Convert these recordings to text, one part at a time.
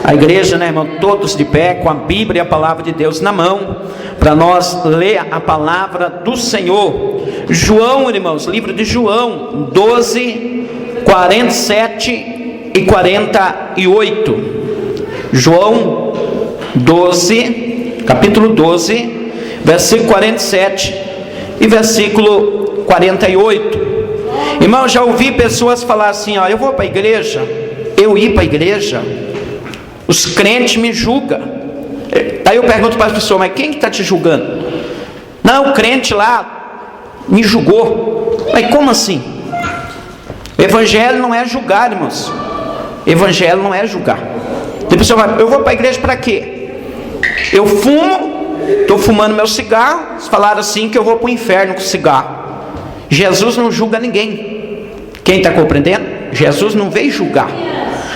A igreja, né, irmão, todos de pé, com a Bíblia e a palavra de Deus na mão, para nós ler a palavra do Senhor. João, irmãos, livro de João 12, 47 e 48. João 12, capítulo 12, versículo 47 e versículo 48. Irmão, já ouvi pessoas falar assim, ó, eu vou para a igreja, eu ir para a igreja, os crentes me julgam. Aí eu pergunto para as pessoas, mas quem que está te julgando? Não, o crente lá me julgou. Mas como assim? O evangelho não é julgar, irmãos. O evangelho não é julgar. Tem pessoa que fala, eu vou para a igreja para quê? Eu fumo, estou fumando meu cigarro, falaram assim que eu vou para o inferno com cigarro. Jesus não julga ninguém. Quem está compreendendo? Jesus não veio julgar.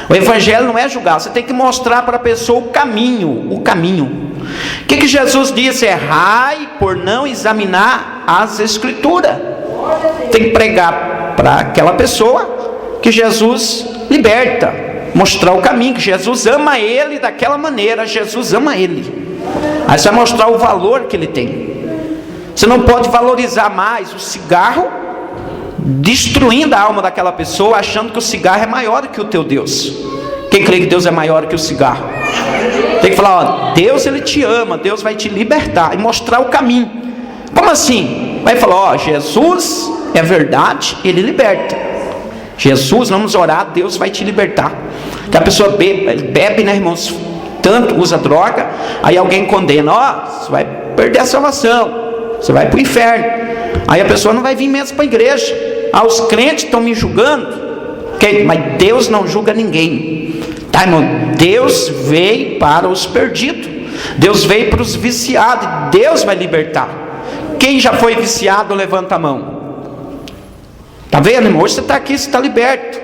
O evangelho não é julgar. Você tem que mostrar para a pessoa o caminho. O caminho. O que Jesus disse? Errai por não examinar as escrituras. Tem que pregar para aquela pessoa que Jesus liberta, mostrar o caminho, que Jesus ama ele daquela maneira. Jesus ama ele. Aí você vai mostrar o valor que ele tem. Você não pode valorizar mais o cigarro, destruindo a alma daquela pessoa, achando que o cigarro é maior que o teu Deus. Quem crê que Deus é maior que o cigarro? Tem que falar, ó, Deus ele te ama, Deus vai te libertar e mostrar o caminho. Como assim? Vai falar, ó, Jesus é verdade, ele liberta. Jesus, vamos orar, Deus vai te libertar. Que a pessoa bebe, né, irmãos? Tanto usa droga, aí alguém condena, ó, você vai perder a salvação. Você vai para o inferno. Aí a pessoa não vai vir mesmo para a igreja. Ah, os crentes estão me julgando. Mas Deus não julga ninguém. Tá, irmão? Deus veio para os perdidos. Deus veio para os viciados. Deus vai libertar. Quem já foi viciado, levanta a mão. Tá vendo, irmão? Hoje você está aqui, você está liberto.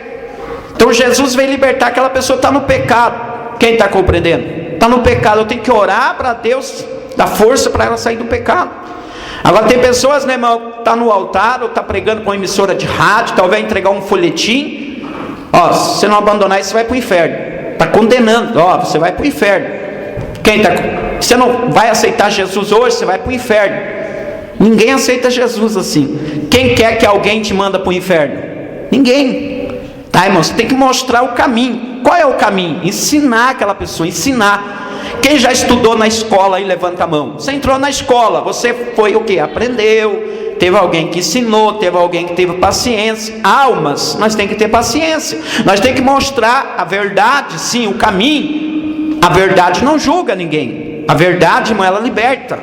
Então Jesus veio libertar. Aquela pessoa está no pecado. Quem está compreendendo? Está no pecado. Eu tenho que orar para Deus dar força para ela sair do pecado. Agora tem pessoas, né, irmão, que está no altar, ou está pregando com uma emissora de rádio, talvez entregar um folhetim. Ó, se você não abandonar isso, você vai para o inferno. Está condenando, ó, você vai para o inferno. Você não vai aceitar Jesus hoje, você vai para o inferno. Ninguém aceita Jesus assim. Quem quer que alguém te manda para o inferno? Ninguém. Tá, irmão, você tem que mostrar o caminho. Qual é o caminho? Ensinar aquela pessoa, ensinar. Quem já estudou na escola aí, levanta a mão. Você entrou na escola, você foi o que? Aprendeu, teve alguém que ensinou, teve alguém que teve paciência. Almas, nós temos que ter paciência. Nós temos que mostrar a verdade, sim, o caminho. A verdade não julga ninguém. A verdade, irmão, ela liberta.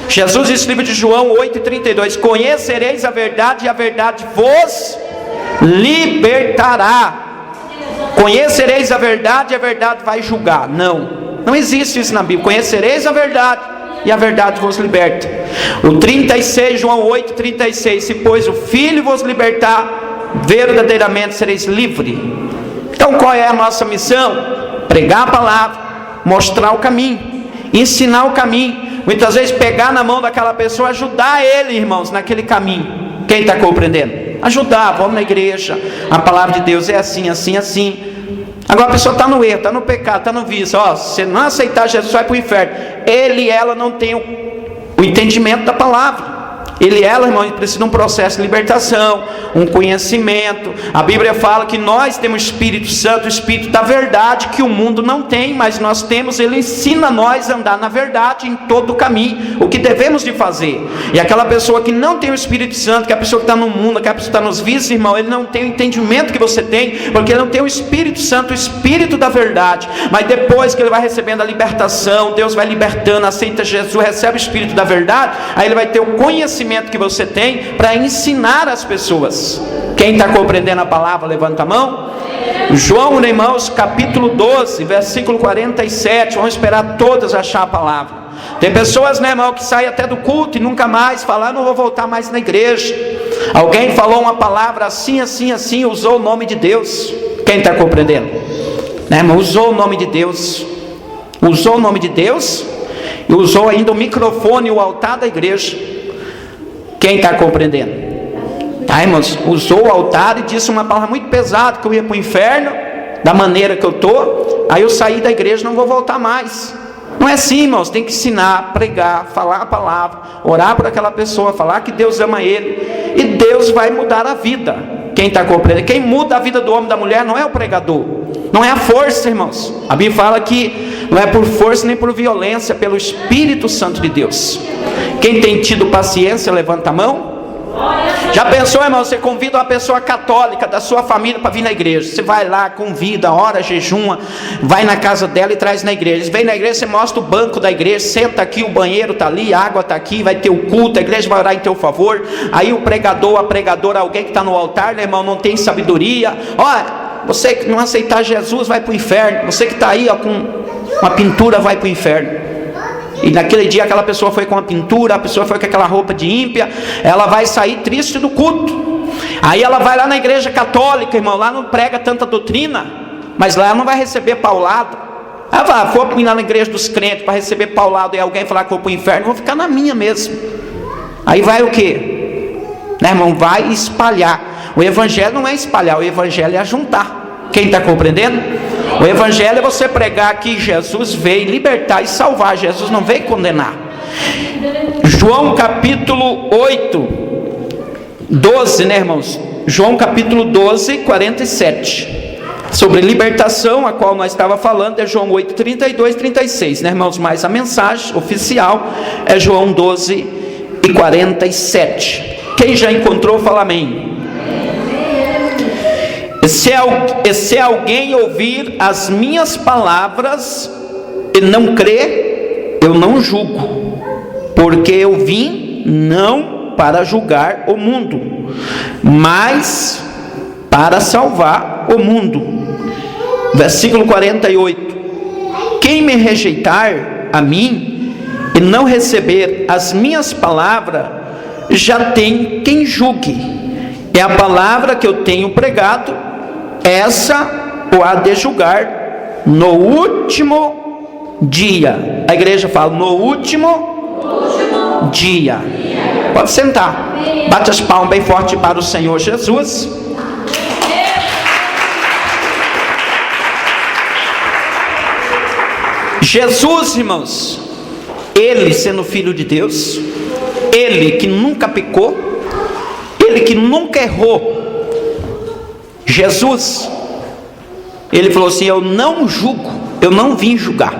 Jesus disse no livro de João 8,32: conhecereis a verdade e a verdade vos libertará. Conhecereis a verdade e a verdade vai julgar. Não existe isso na Bíblia. Conhecereis a verdade e a verdade vos liberta. O 36, João 8, 36: se pois o Filho vos libertar, verdadeiramente sereis livres. Então qual é a nossa missão? Pregar a palavra, mostrar o caminho, ensinar o caminho. Muitas vezes pegar na mão daquela pessoa, ajudar ele, irmãos, naquele caminho. Quem está compreendendo? Ajudar, vamos na igreja, a palavra de Deus é assim, assim, assim. Agora a pessoa está no erro, está no pecado, está no vício. Ó, se você não aceitar Jesus, vai para o inferno. Ele e ela não têm o entendimento da palavra. Ele e ela, irmão, precisa de um processo de libertação, um conhecimento. A Bíblia fala que nós temos o Espírito Santo, o Espírito da verdade, que o mundo não tem, mas nós temos. Ele ensina nós a andar na verdade em todo o caminho, o que devemos de fazer. E aquela pessoa que não tem o Espírito Santo, que é a pessoa que está no mundo, que é a pessoa que está nos vícios, irmão, ele não tem o entendimento que você tem, porque ele não tem o Espírito Santo, o Espírito da verdade. Mas depois que ele vai recebendo a libertação, Deus vai libertando, aceita Jesus, recebe o Espírito da verdade, aí ele vai ter o conhecimento que você tem para ensinar as pessoas. Quem está compreendendo a palavra, levanta a mão. João, irmãos, capítulo 12, versículo 47. Vamos esperar todas achar a palavra. Tem pessoas, né, irmão, que saem até do culto e nunca mais falam, não vou voltar mais na igreja. Alguém falou uma palavra assim, assim, assim, usou o nome de Deus. Quem está compreendendo? Né, irmão? Usou o nome de Deus. Usou o nome de Deus e usou ainda o microfone e o altar da igreja. Quem está compreendendo? Tá, irmãos? Usou o altar e disse uma palavra muito pesada, que eu ia para o inferno. da maneira que eu estou, aí eu saí da igreja e não vou voltar mais. Não é assim, irmãos, tem que ensinar, pregar, falar a palavra, orar por aquela pessoa, falar que Deus ama ele, e Deus vai mudar a vida. Quem está compreendendo? Quem muda a vida do homem e da mulher não é o pregador, não é a força, irmãos. A Bíblia fala que não é por força nem por violência, é pelo Espírito Santo de Deus. Quem tem tido paciência, levanta a mão. Já pensou, irmão, você convida uma pessoa católica da sua família para vir na igreja, você vai lá, convida, ora, jejuma, vai na casa dela e traz na igreja, vem na igreja, você mostra o banco da igreja, senta aqui, o banheiro está ali, a água está aqui, vai ter o culto, a igreja vai orar em teu favor, aí o pregador, a pregadora, alguém que está no altar, né, irmão, não tem sabedoria, você que não aceitar Jesus vai para o inferno, você que está aí com uma pintura vai para o inferno. E naquele dia aquela pessoa foi com a pintura, a pessoa foi com aquela roupa de ímpia, ela vai sair triste do culto. Aí ela vai lá na igreja católica, irmão, lá não prega tanta doutrina, mas lá ela não vai receber paulada. Ela vai, for lá na igreja dos crentes para receber paulada e alguém falar que eu vou para o inferno, vou ficar na minha mesmo. Aí vai o quê? Né, irmão? Vai espalhar. O evangelho não é espalhar, o evangelho é juntar. Quem está compreendendo? O evangelho é você pregar que Jesus veio libertar e salvar, Jesus não veio condenar. João capítulo 8, 12, né, irmãos? João capítulo 12, 47. Sobre libertação, a qual nós estávamos falando, é João 8, 32, 36, né, irmãos? Mas a mensagem oficial é João 12 e 47. Quem já encontrou, fala amém. Se alguém ouvir as minhas palavras e não crer, eu não julgo, porque eu vim não para julgar o mundo, mas para salvar o mundo. Versículo 48. Quem me rejeitar a mim e não receber as minhas palavras, já tem quem julgue. É a palavra que eu tenho pregado, essa o há de julgar no último dia. A igreja fala, no último dia. Pode sentar. Bate as palmas bem forte para o Senhor Jesus. Jesus, irmãos, Ele sendo Filho de Deus, Ele que nunca pecou, Ele que nunca errou, Jesus, Ele falou assim, eu não julgo, eu não vim julgar.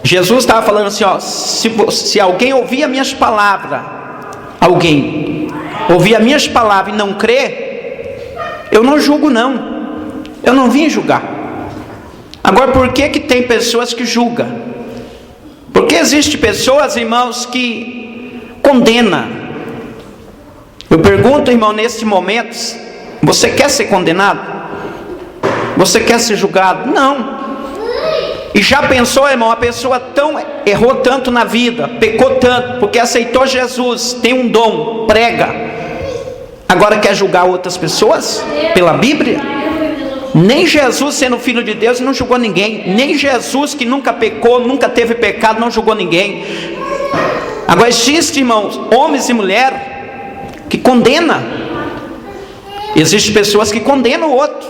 Jesus estava falando assim, se alguém ouvir as minhas palavras, alguém ouvir as minhas palavras e não crer, eu não julgo não, eu não vim julgar. Agora, por que tem pessoas que julgam? Porque existem pessoas, irmãos, que condenam. Eu pergunto, irmão, nesse momento, você quer ser condenado? Você quer ser julgado? Não. E já pensou, irmão, a pessoa errou tanto na vida, pecou tanto, porque aceitou Jesus, tem um dom, prega, agora quer julgar outras pessoas? Pela Bíblia? Nem Jesus, sendo Filho de Deus, não julgou ninguém. Nem Jesus, que nunca pecou, nunca teve pecado, não julgou ninguém. Agora existem, irmãos, homens e mulheres que condenam. Existem pessoas que condenam o outro.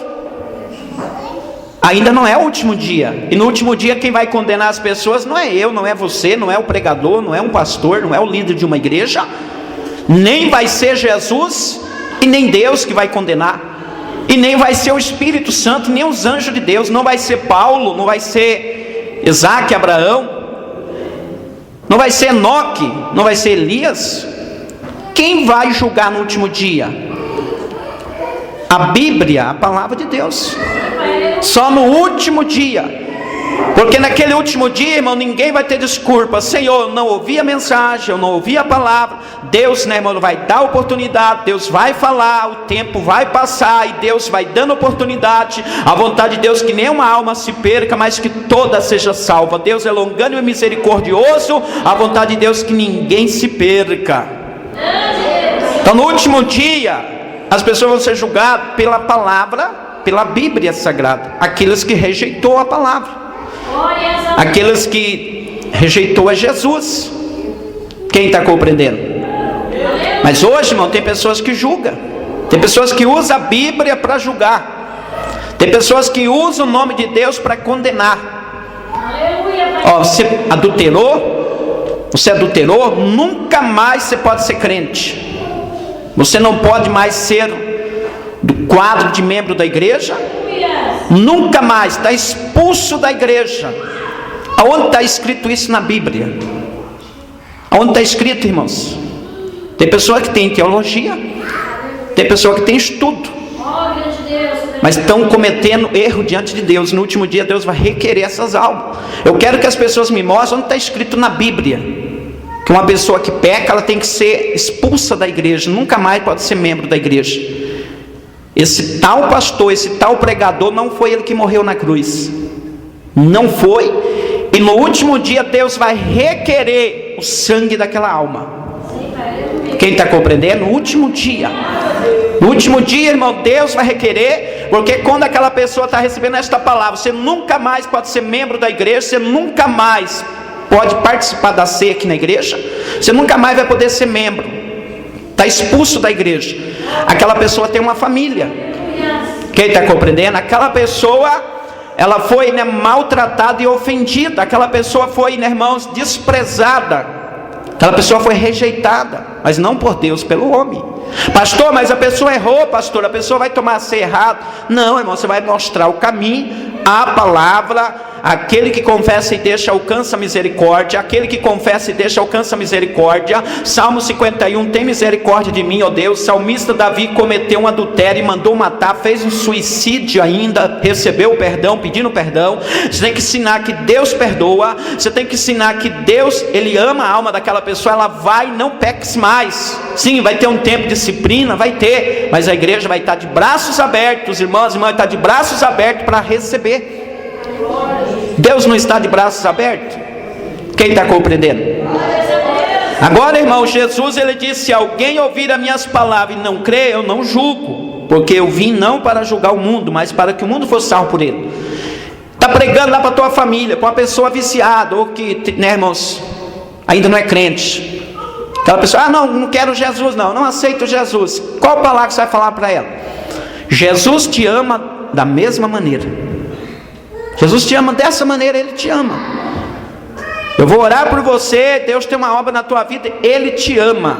Ainda não é o último dia. E no último dia quem vai condenar as pessoas não é eu, não é você, não é o pregador, não é um pastor, não é o líder de uma igreja. Nem vai ser Jesus e nem Deus que vai condenar. E nem vai ser o Espírito Santo, nem os anjos de Deus. Não vai ser Paulo, não vai ser Isaac, Abraão, não vai ser Enoque, não vai ser Elias. Quem vai julgar no último dia? A Bíblia, a palavra de Deus. Só no último dia. Porque naquele último dia, irmão, ninguém vai ter desculpa. Senhor, eu não ouvi a mensagem, eu não ouvi a palavra. Deus, né, irmão, vai dar oportunidade. Deus vai falar, o tempo vai passar e Deus vai dando oportunidade. A vontade de Deus que nenhuma alma se perca, mas que toda seja salva. Deus é longânimo e misericordioso. A vontade de Deus que ninguém se perca. Então no último dia, as pessoas vão ser julgadas pela palavra, pela Bíblia Sagrada. Aqueles que rejeitou a palavra, aqueles que rejeitou a Jesus. Quem está compreendendo? Mas hoje, irmão, tem pessoas que julgam. Tem pessoas que usam a Bíblia para julgar. Tem pessoas que usam o nome de Deus para condenar. Ó, você adulterou, nunca mais você pode ser crente. Você não pode mais ser do quadro de membro da igreja. Nunca mais, está expulso da igreja. Aonde está escrito isso na Bíblia? Aonde está escrito, irmãos? Tem pessoa que tem teologia, tem pessoa que tem estudo, mas estão cometendo erro diante de Deus. No último dia Deus vai requerer essas almas. Eu quero que as pessoas me mostrem onde está escrito na Bíblia que uma pessoa que peca, ela tem que ser expulsa da igreja, nunca mais pode ser membro da igreja. Esse tal pastor, esse tal pregador, não foi ele que morreu na cruz, não foi. E no último dia Deus vai requerer o sangue daquela alma. Quem está compreendendo? No último dia, irmão, Deus vai requerer. Porque quando aquela pessoa está recebendo esta palavra, você nunca mais pode ser membro da igreja, você nunca mais pode participar da ceia aqui na igreja, você nunca mais vai poder ser membro, está expulso da igreja. Aquela pessoa tem uma família. Quem está compreendendo? Aquela pessoa, ela foi, né, maltratada e ofendida. Aquela pessoa foi, né, irmãos, desprezada. Aquela pessoa foi rejeitada, mas não por Deus, pelo homem. Pastor, mas a pessoa errou, pastor, a pessoa vai tomar a ceia errado. Não, irmão, você vai mostrar o caminho, a palavra. Aquele que confessa e deixa alcança misericórdia. Aquele que confessa e deixa alcança misericórdia. Salmo 51, tem misericórdia de mim, ó Deus. Salmista Davi cometeu um adultério e mandou matar, fez um suicídio ainda, recebeu o perdão, pedindo perdão. Você tem que ensinar que Deus perdoa. Você tem que ensinar que Deus, Ele ama a alma daquela pessoa. Ela vai, não peques mais. Sim, vai ter um tempo de disciplina, vai ter, mas a igreja vai estar de braços abertos, irmãos e irmãs, vai estar de braços abertos para receber. Deus não está de braços abertos? Quem está compreendendo? Agora, irmão, Jesus, ele disse: se alguém ouvir as minhas palavras e não crer, eu não julgo, porque eu vim não para julgar o mundo, mas para que o mundo fosse salvo por ele. Está pregando lá para a tua família, para uma pessoa viciada, ou que, né, irmãos, ainda não é crente. Aquela pessoa, não quero Jesus, não aceito Jesus. Qual palavra que você vai falar para ela? Jesus te ama da mesma maneira. Jesus te ama dessa maneira, Ele te ama. Eu vou orar por você, Deus tem uma obra na tua vida, Ele te ama.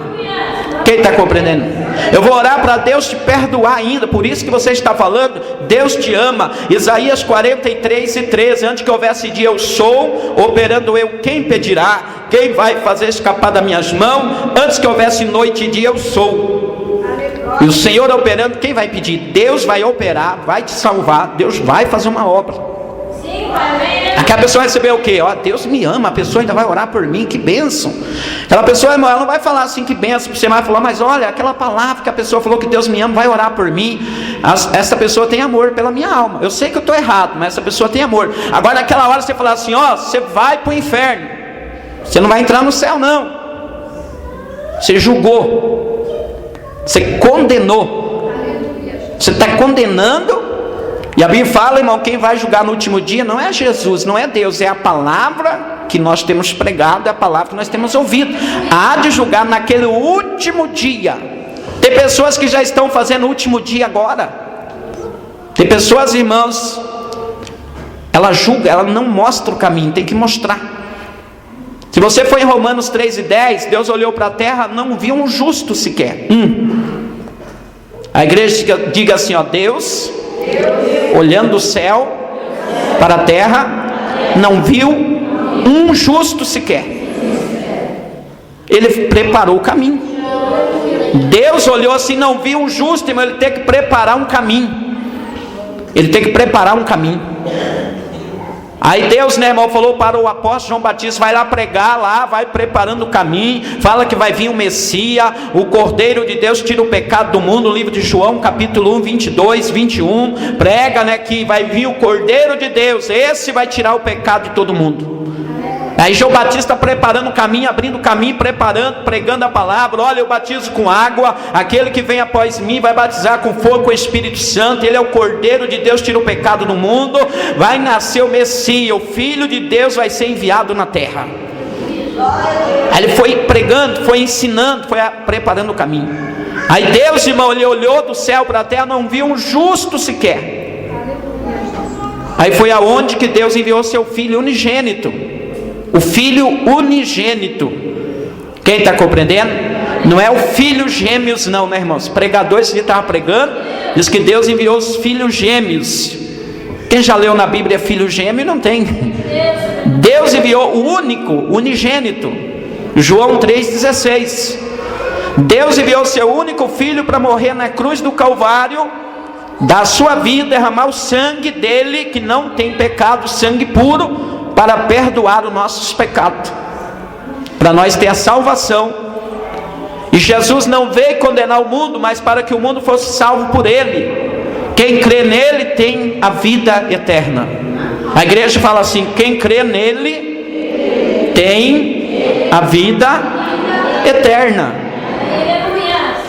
Quem está compreendendo? Eu vou orar para Deus te perdoar ainda, por isso que você está falando, Deus te ama. Isaías 43:13, antes que houvesse dia eu sou, operando eu, quem impedirá? Quem vai fazer escapar das minhas mãos? Antes que houvesse noite e dia eu sou. E o Senhor operando, quem vai pedir? Deus vai operar, vai te salvar, Deus vai fazer uma obra. Aquela pessoa recebeu o quê? Deus me ama, a pessoa ainda vai orar por mim, que bênção. Aquela pessoa, irmão, ela não vai falar assim, que bênção, você vai falar, mas olha, aquela palavra que a pessoa falou que Deus me ama, vai orar por mim. Essa pessoa tem amor pela minha alma. Eu sei que eu estou errado, mas essa pessoa tem amor. Agora naquela hora você falar assim, você vai para o inferno, você não vai entrar no céu não. Você julgou, você condenou, você está condenando. E a Bíblia fala, irmão, quem vai julgar no último dia não é Jesus, não é Deus, é a palavra que nós temos pregado, é a palavra que nós temos ouvido. Há de julgar naquele último dia. Tem pessoas que já estão fazendo o último dia agora. Tem pessoas, irmãos, ela julga, ela não mostra o caminho, tem que mostrar. Se você for em Romanos 3:10, Deus olhou para a terra, não viu um justo sequer. A igreja diga assim, Deus, olhando do céu para a terra, não viu um justo sequer. Ele preparou o caminho. Deus olhou assim, não viu um justo, mas ele tem que preparar um caminho. Ele tem que preparar um caminho. Aí Deus, né, irmão, falou para o apóstolo João Batista, vai lá pregar lá, vai preparando o caminho, fala que vai vir o Messias, o Cordeiro de Deus tira o pecado do mundo, o livro de João, capítulo 1, 22, 21, prega, né, que vai vir o Cordeiro de Deus, esse vai tirar o pecado de todo mundo. Aí João Batista preparando o caminho, abrindo o caminho, preparando, pregando a palavra. Olha, eu batizo com água, aquele que vem após mim vai batizar com fogo, com o Espírito Santo. Ele é o Cordeiro de Deus, tira o pecado do mundo. Vai nascer o Messias, o Filho de Deus vai ser enviado na terra. Aí ele foi pregando, foi ensinando, foi preparando o caminho. Aí Deus, irmão, ele olhou do céu para a terra, não viu um justo sequer. Aí foi aonde que Deus enviou seu Filho unigênito. O Filho unigênito. Quem está compreendendo? Não é o filho gêmeos não, né, irmãos? Pregadores que estavam pregando, diz que Deus enviou os filhos gêmeos. Quem já leu na Bíblia filho gêmeo? Não tem. Deus enviou o único, unigênito. João 3,16. Deus enviou seu único filho para morrer na cruz do Calvário, dar sua vida, derramar o sangue dele, que não tem pecado, sangue puro, para perdoar os nossos pecados, para nós ter a salvação. E Jesus não veio condenar o mundo, mas para que o mundo fosse salvo por ele. Quem crê nele tem a vida eterna. A igreja fala assim: quem crê nele tem a vida eterna.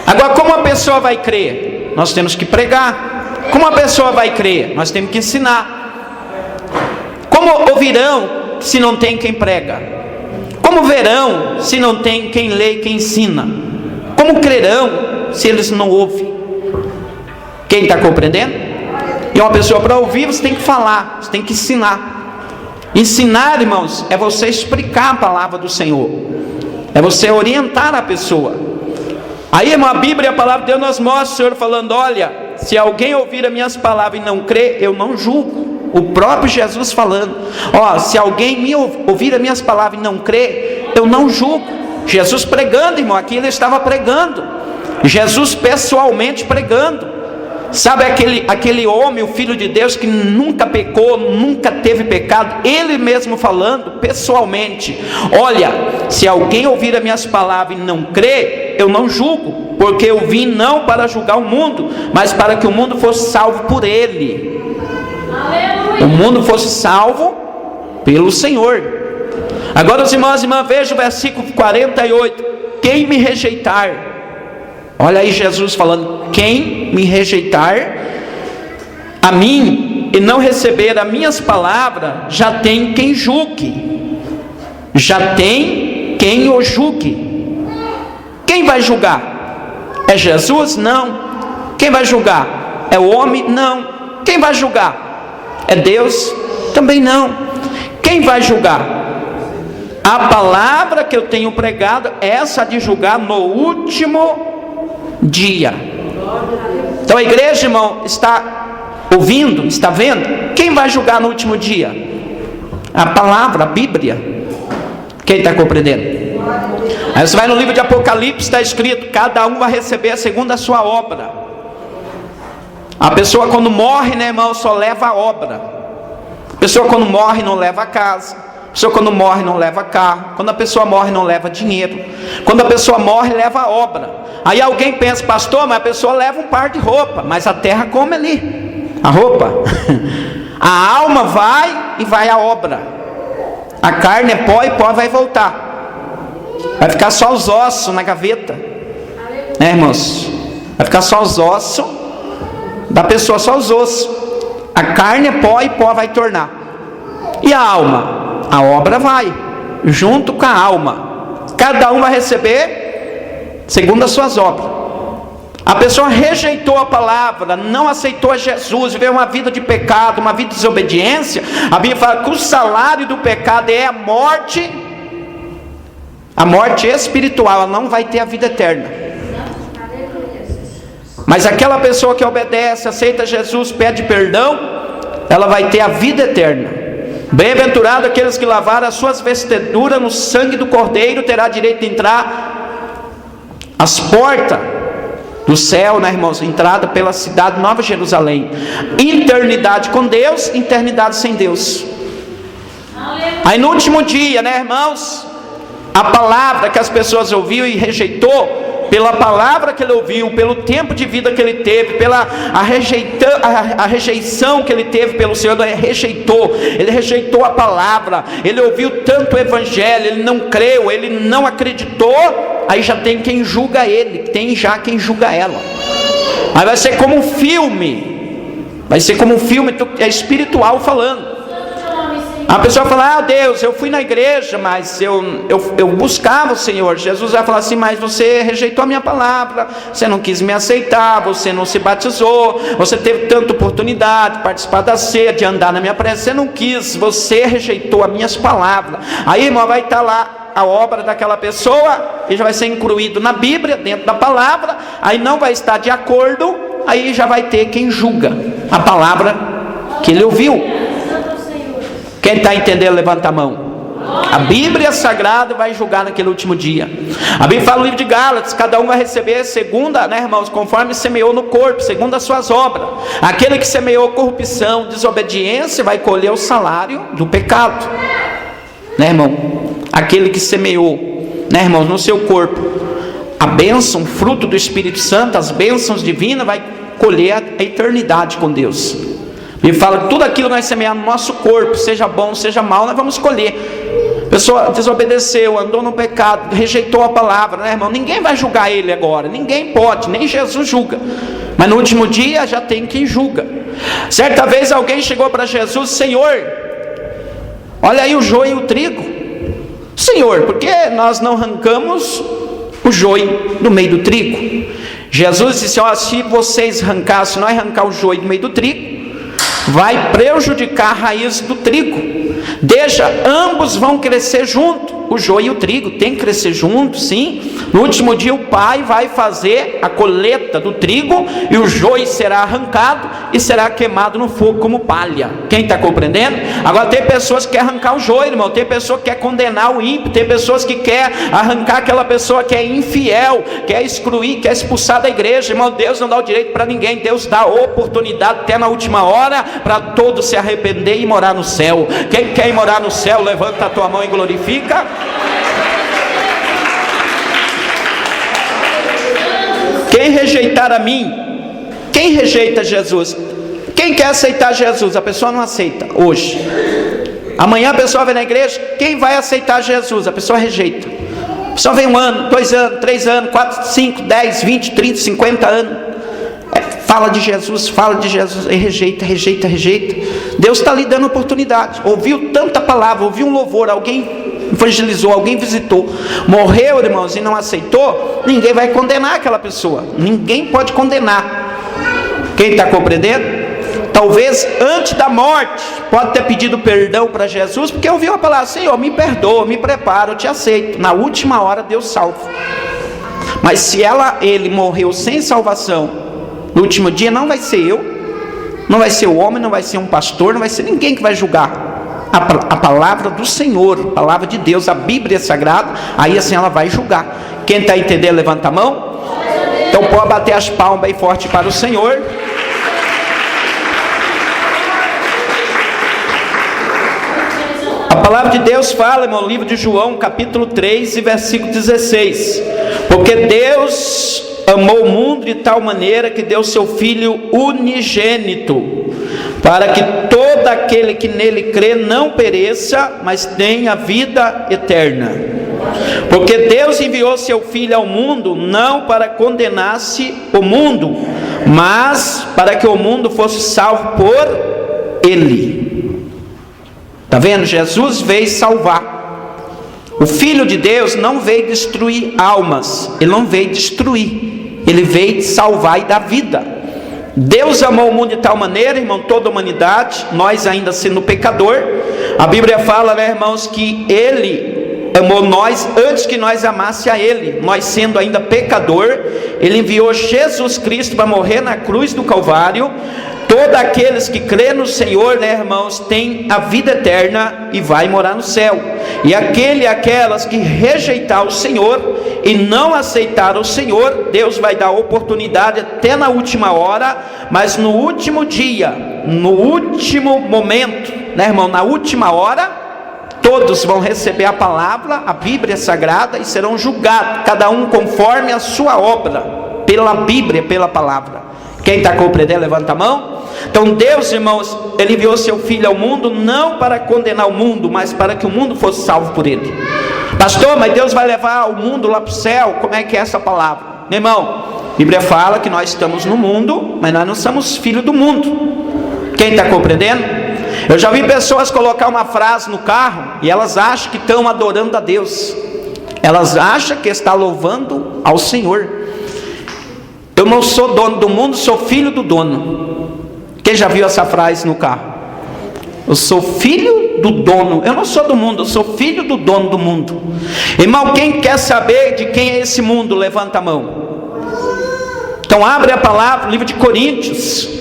Agora, como a pessoa vai crer? Nós temos que pregar. Como a pessoa vai crer? Nós temos que ensinar. Como ouvirão se não tem quem prega? Como verão se não tem quem lê e quem ensina? Como crerão se eles não ouvem? Quem está compreendendo? E uma pessoa para ouvir, você tem que falar, você tem que ensinar. Ensinar, irmãos, é você explicar a palavra do Senhor, é você orientar a pessoa. Aí, irmão, a Bíblia, a palavra de Deus nos mostra o Senhor falando: olha, se alguém ouvir as minhas palavras e não crer, eu não julgo. O próprio Jesus falando: ó, se alguém me ouvir as minhas palavras e não crer, eu não julgo. Jesus pregando, irmão, aqui ele estava pregando, Jesus pessoalmente pregando. Sabe aquele homem, o Filho de Deus, que nunca pecou, nunca teve pecado, ele mesmo falando pessoalmente: olha, se alguém ouvir as minhas palavras e não crer, eu não julgo, porque eu vim não para julgar o mundo, mas para que o mundo fosse salvo por ele. Aleluia. O mundo fosse salvo pelo Senhor. Agora, os irmãos e irmãs, vejam o versículo 48: quem me rejeitar, olha aí Jesus falando, quem me rejeitar a mim e não receber as minhas palavras, já tem quem julgue, já tem quem o julgue. Quem vai julgar? É Jesus? Não. Quem vai julgar? É o homem? Não. Quem vai julgar? É Deus? Também não. Quem vai julgar? A palavra que eu tenho pregado, essa de julgar no último dia. Então a igreja, irmão, está ouvindo, está vendo? Quem vai julgar no último dia? A palavra, a Bíblia. Quem está compreendendo? Aí você vai no livro de Apocalipse, está escrito: cada um vai receber segundo a sua obra. A pessoa quando morre, né, irmão, só leva a obra. A pessoa quando morre não leva a casa. A pessoa quando morre não leva carro. Quando a pessoa morre não leva dinheiro. Quando a pessoa morre leva a obra. Aí alguém pensa: pastor, mas a pessoa leva um par de roupa, mas a terra come ali a roupa. A alma vai e vai a obra. A carne é pó e pó vai voltar. Vai ficar só os ossos na gaveta, né, irmãos? Vai ficar só os ossos da pessoa, só os ossos. A carne é pó e pó vai tornar. E a alma? A obra vai junto com a alma. Cada um vai receber segundo as suas obras. A pessoa rejeitou a palavra, não aceitou a Jesus, viveu uma vida de pecado, uma vida de desobediência. A Bíblia fala que o salário do pecado é a morte espiritual. Ela não vai ter a vida eterna. Mas aquela pessoa que obedece, aceita Jesus, pede perdão, ela vai ter a vida eterna. Bem-aventurado aqueles que lavaram as suas vestiduras no sangue do Cordeiro, terá direito de entrar às portas do céu, né, irmãos? Entrada pela cidade Nova Jerusalém. Eternidade com Deus, eternidade sem Deus. Aí no último dia, né, irmãos, a palavra que as pessoas ouviram e rejeitou, pela palavra que ele ouviu, pelo tempo de vida que ele teve, pela a rejeição que ele teve pelo Senhor, ele rejeitou a palavra, ele ouviu tanto o evangelho, ele não creu, ele não acreditou. Aí já tem quem julga ele, tem já quem julga ela. Aí vai ser como um filme, vai ser como um filme espiritual falando. A pessoa fala: Deus, eu fui na igreja, mas eu buscava o Senhor. Jesus vai falar assim: mas você rejeitou a minha palavra, você não quis me aceitar, você não se batizou, você teve tanta oportunidade de participar da ceia, de andar na minha presença, você não quis, você rejeitou as minhas palavras. Aí, irmão, vai estar lá a obra daquela pessoa, e já vai ser incluído na Bíblia, dentro da palavra, aí não vai estar de acordo, aí já vai ter quem julga a palavra que ele ouviu. Quem está entendendo, levanta a mão. A Bíblia Sagrada vai julgar naquele último dia. A Bíblia fala no livro de Gálatas: cada um vai receber segundo, irmãos, conforme semeou no corpo, segundo as suas obras. Aquele que semeou corrupção, desobediência, vai colher o salário do pecado, irmão? Aquele que semeou, irmãos, no seu corpo a bênção, fruto do Espírito Santo, as bênçãos divinas, vai colher a eternidade com Deus. Ele fala que tudo aquilo que nós semeamos no nosso corpo, seja bom, seja mal, nós vamos colher. A pessoa desobedeceu, andou no pecado, rejeitou a palavra, irmão? Ninguém vai julgar ele agora, ninguém pode, nem Jesus julga. Mas no último dia já tem quem julga. Certa vez alguém chegou para Jesus: Senhor, olha aí o joio e o trigo. Senhor, por que nós não arrancamos o joio do meio do trigo? Jesus disse: se vocês arrancassem, se nós arrancar o joio do meio do trigo, vai prejudicar a raiz do trigo. Deixa, ambos vão crescer junto. O joio e o trigo tem que crescer junto, sim. No último dia o pai vai fazer a colheita do trigo, e o joio será arrancado e será queimado no fogo como palha. Quem está compreendendo? Agora tem pessoas que querem arrancar o joio, irmão. Tem pessoa que quer condenar o ímpio. Tem pessoas que quer arrancar aquela pessoa que é infiel, quer excluir, quer expulsar da igreja. Irmão, Deus não dá o direito para ninguém. Deus dá oportunidade até na última hora para todos se arrepender e morar no céu. Quem quer ir morar no céu, levanta a tua mão e glorifica. Quem rejeitar a mim, quem rejeita Jesus? Quem quer aceitar Jesus? A pessoa não aceita hoje. Amanhã a pessoa vem na igreja, quem vai aceitar Jesus? A pessoa rejeita. A pessoa vem 1 ano, 2 anos, 3 anos, 4, 5, 10, 20, 30, 50 anos, fala de Jesus e rejeita. Deus está lhe dando oportunidade. Ouviu tanta palavra, ouviu um louvor, alguém evangelizou, alguém visitou, morreu, irmãos, e não aceitou, ninguém vai condenar aquela pessoa. Ninguém pode condenar. Quem está compreendendo? Talvez antes da morte pode ter pedido perdão para Jesus, porque ouviu a palavra: Senhor, me perdoa, me prepara, eu te aceito. Na última hora Deus salva. Mas se ele morreu sem salvação, no último dia não vai ser eu, não vai ser o homem, não vai ser um pastor, não vai ser ninguém que vai julgar. A palavra do Senhor, a palavra de Deus, a Bíblia Sagrada, aí assim ela vai julgar. Quem está entendendo, levanta a mão. Então pode bater as palmas bem forte para o Senhor. A palavra de Deus fala, irmão, no livro de João, capítulo 3 e versículo 16: porque Deus amou o mundo de tal maneira que deu seu Filho unigênito, para que todo aquele que nele crê não pereça, mas tenha vida eterna. Porque Deus enviou seu Filho ao mundo, não para condenasse o mundo, mas para que o mundo fosse salvo por ele. Está vendo? Jesus veio salvar. O Filho de Deus não veio destruir almas, ele não veio destruir, ele veio salvar e dar vida. Deus amou o mundo de tal maneira, irmão, toda a humanidade, nós ainda sendo pecador. A Bíblia fala, irmãos, que ele amou nós antes que nós amasse a ele. Nós sendo ainda pecador, ele enviou Jesus Cristo para morrer na cruz do Calvário. Todos aqueles que crêem no Senhor, irmãos, têm a vida eterna e vai morar no céu. E aquelas que rejeitar o Senhor e não aceitar o Senhor, Deus vai dar oportunidade até na última hora, mas no último dia, no último momento, irmão, na última hora, todos vão receber a palavra, a Bíblia Sagrada, e serão julgados, cada um conforme a sua obra, pela Bíblia, pela palavra. Quem está compreendendo, levanta a mão. Então Deus, irmãos, ele enviou seu Filho ao mundo, não para condenar o mundo, mas para que o mundo fosse salvo por ele. Pastor, mas Deus vai levar o mundo lá para o céu? Como é que é essa palavra? Meu irmão, a Bíblia fala que nós estamos no mundo, mas nós não somos filhos do mundo. Quem está compreendendo? Eu já vi pessoas colocar uma frase no carro e elas acham que estão adorando a Deus. Elas acham que está louvando ao Senhor. Eu não sou dono do mundo, sou filho do dono. Quem já viu essa frase no carro? Eu sou filho do dono. Eu não sou do mundo, eu sou filho do dono do mundo. Irmão, quem quer saber de quem é esse mundo, levanta a mão. Então abre a palavra, livro de Coríntios,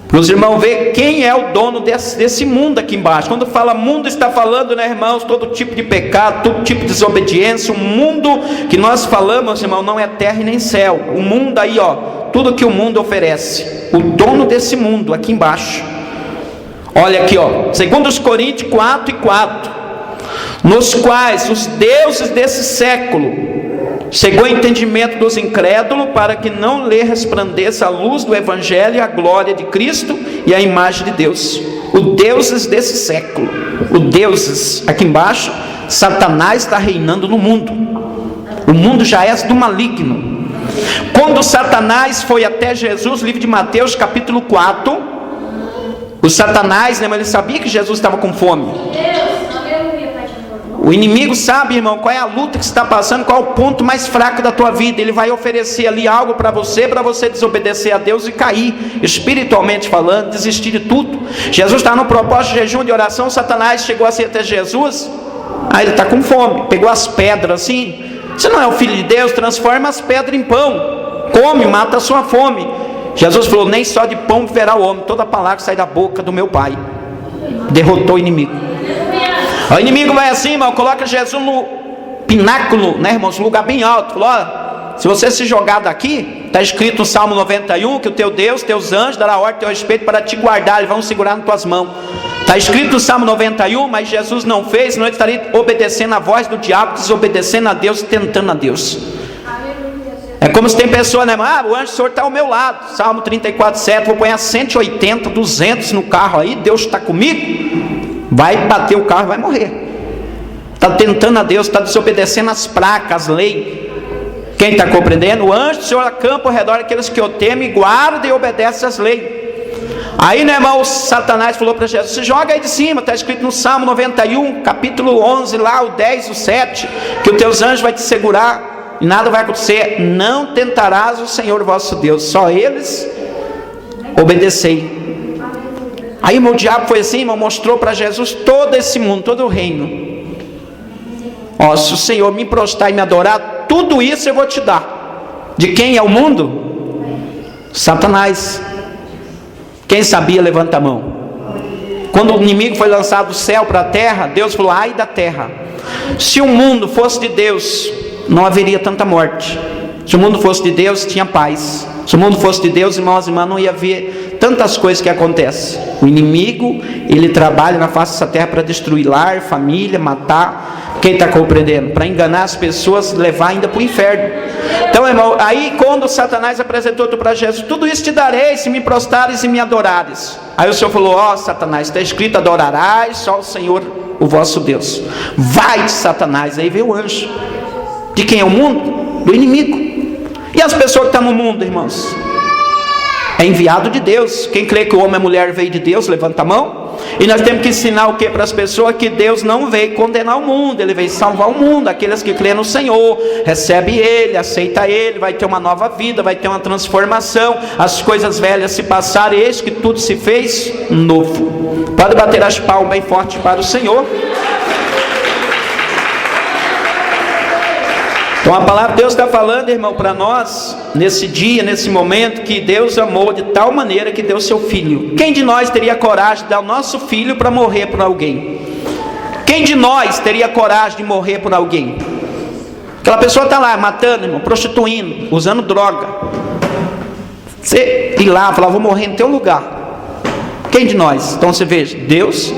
para os irmãos ver quem é o dono desse mundo aqui embaixo. Quando fala mundo, está falando, né, irmãos, todo tipo de pecado, todo tipo de desobediência. O mundo que nós falamos, irmão, não é terra e nem céu. O mundo aí, ó, tudo que o mundo oferece. O dono desse mundo aqui embaixo. Olha aqui, ó, segundo os Coríntios 4:4, nos quais os deuses desse século chegou ao entendimento dos incrédulos, para que não lhe resplandeça a luz do Evangelho e a glória de Cristo e a imagem de Deus. Os deuses desse século, os deuses aqui embaixo, Satanás está reinando no mundo. O mundo já é do maligno. Quando Satanás foi até Jesus, livro de Mateus capítulo 4, o Satanás, né, ele sabia que Jesus estava com fome. O inimigo sabe, irmão, qual é a luta que você está passando, qual é o ponto mais fraco da tua vida. Ele vai oferecer ali algo para você desobedecer a Deus e cair, espiritualmente falando, desistir de tudo. Jesus está no propósito de jejum, de oração. Satanás chegou assim até Jesus, aí ele está com fome, pegou as pedras assim. Você não é o filho de Deus? Transforma as pedras em pão, come, mata a sua fome. Jesus falou, nem só de pão viverá o homem, toda palavra que sai da boca do meu Pai. Derrotou o inimigo. O inimigo vai assim, irmão, coloca Jesus no pináculo, né, irmãos, um lugar bem alto. Falou, ó, se você se jogar daqui, está escrito no Salmo 91, que o teu Deus, teus anjos, dará ordem a teu respeito para te guardar, eles vão segurar nas tuas mãos. Está escrito no Salmo 91, mas Jesus não fez, senão ele estaria obedecendo a voz do diabo, desobedecendo a Deus, tentando a Deus. É como se tem pessoa, né, o anjo do Senhor está ao meu lado, Salmo 34:7, vou pôr 180, 200 no carro aí, Deus está comigo. Vai bater o carro e vai morrer. Está tentando a Deus, está desobedecendo as placas, as leis. Quem está compreendendo? O anjo do Senhor acampa ao redor daqueles que o temem, guarda e obedece as leis. Aí, né, irmão, Satanás falou para Jesus, se joga aí de cima, está escrito no Salmo 91, capítulo 11, lá, o 10, o 7, que os teus anjos vão te segurar e nada vai acontecer. Não tentarás o Senhor vosso Deus, só eles obedecei. Aí, irmão, o diabo foi assim, irmão, mostrou para Jesus todo esse mundo, todo o reino. Ó, se o Senhor me prostrar e me adorar, tudo isso eu vou te dar. De quem é o mundo? Satanás. Quem sabia, levanta a mão. Quando o inimigo foi lançado do céu para a terra, Deus falou, ai da terra. Se o mundo fosse de Deus, não haveria tanta morte. Se o mundo fosse de Deus, tinha paz. Se o mundo fosse de Deus, irmãos e irmãs, não ia haver tantas coisas que acontecem. O inimigo, ele trabalha na face dessa terra para destruir lar, família, matar. Quem está compreendendo? Para enganar as pessoas, levar ainda para o inferno. Então, irmão, aí quando Satanás apresentou tu para Jesus, tudo isso te darei se me prostrares e me adorares. Aí o Senhor falou, ó, Satanás, está escrito, adorarás só o Senhor, o vosso Deus. Vai, Satanás. Aí veio o anjo. De quem é o mundo? Do inimigo. E as pessoas que estão no mundo, irmãos? É enviado de Deus. Quem crê que o homem e a mulher veio de Deus, levanta a mão. E nós temos que ensinar o que para as pessoas? Que Deus não veio condenar o mundo, Ele veio salvar o mundo. Aqueles que crêem no Senhor, recebe Ele, aceita Ele, vai ter uma nova vida, vai ter uma transformação. As coisas velhas se passaram, e eis que tudo se fez novo. Pode bater as palmas bem forte para o Senhor. Então a palavra de Deus está falando, irmão, para nós, nesse dia, nesse momento, que Deus amou de tal maneira que deu seu Filho. Quem de nós teria coragem de dar o nosso filho para morrer por alguém? Quem de nós teria coragem de morrer por alguém? Aquela pessoa está lá, matando, irmão, prostituindo, usando droga. Você ir lá, falar, vou morrer no teu lugar. Quem de nós? Então você veja, Deus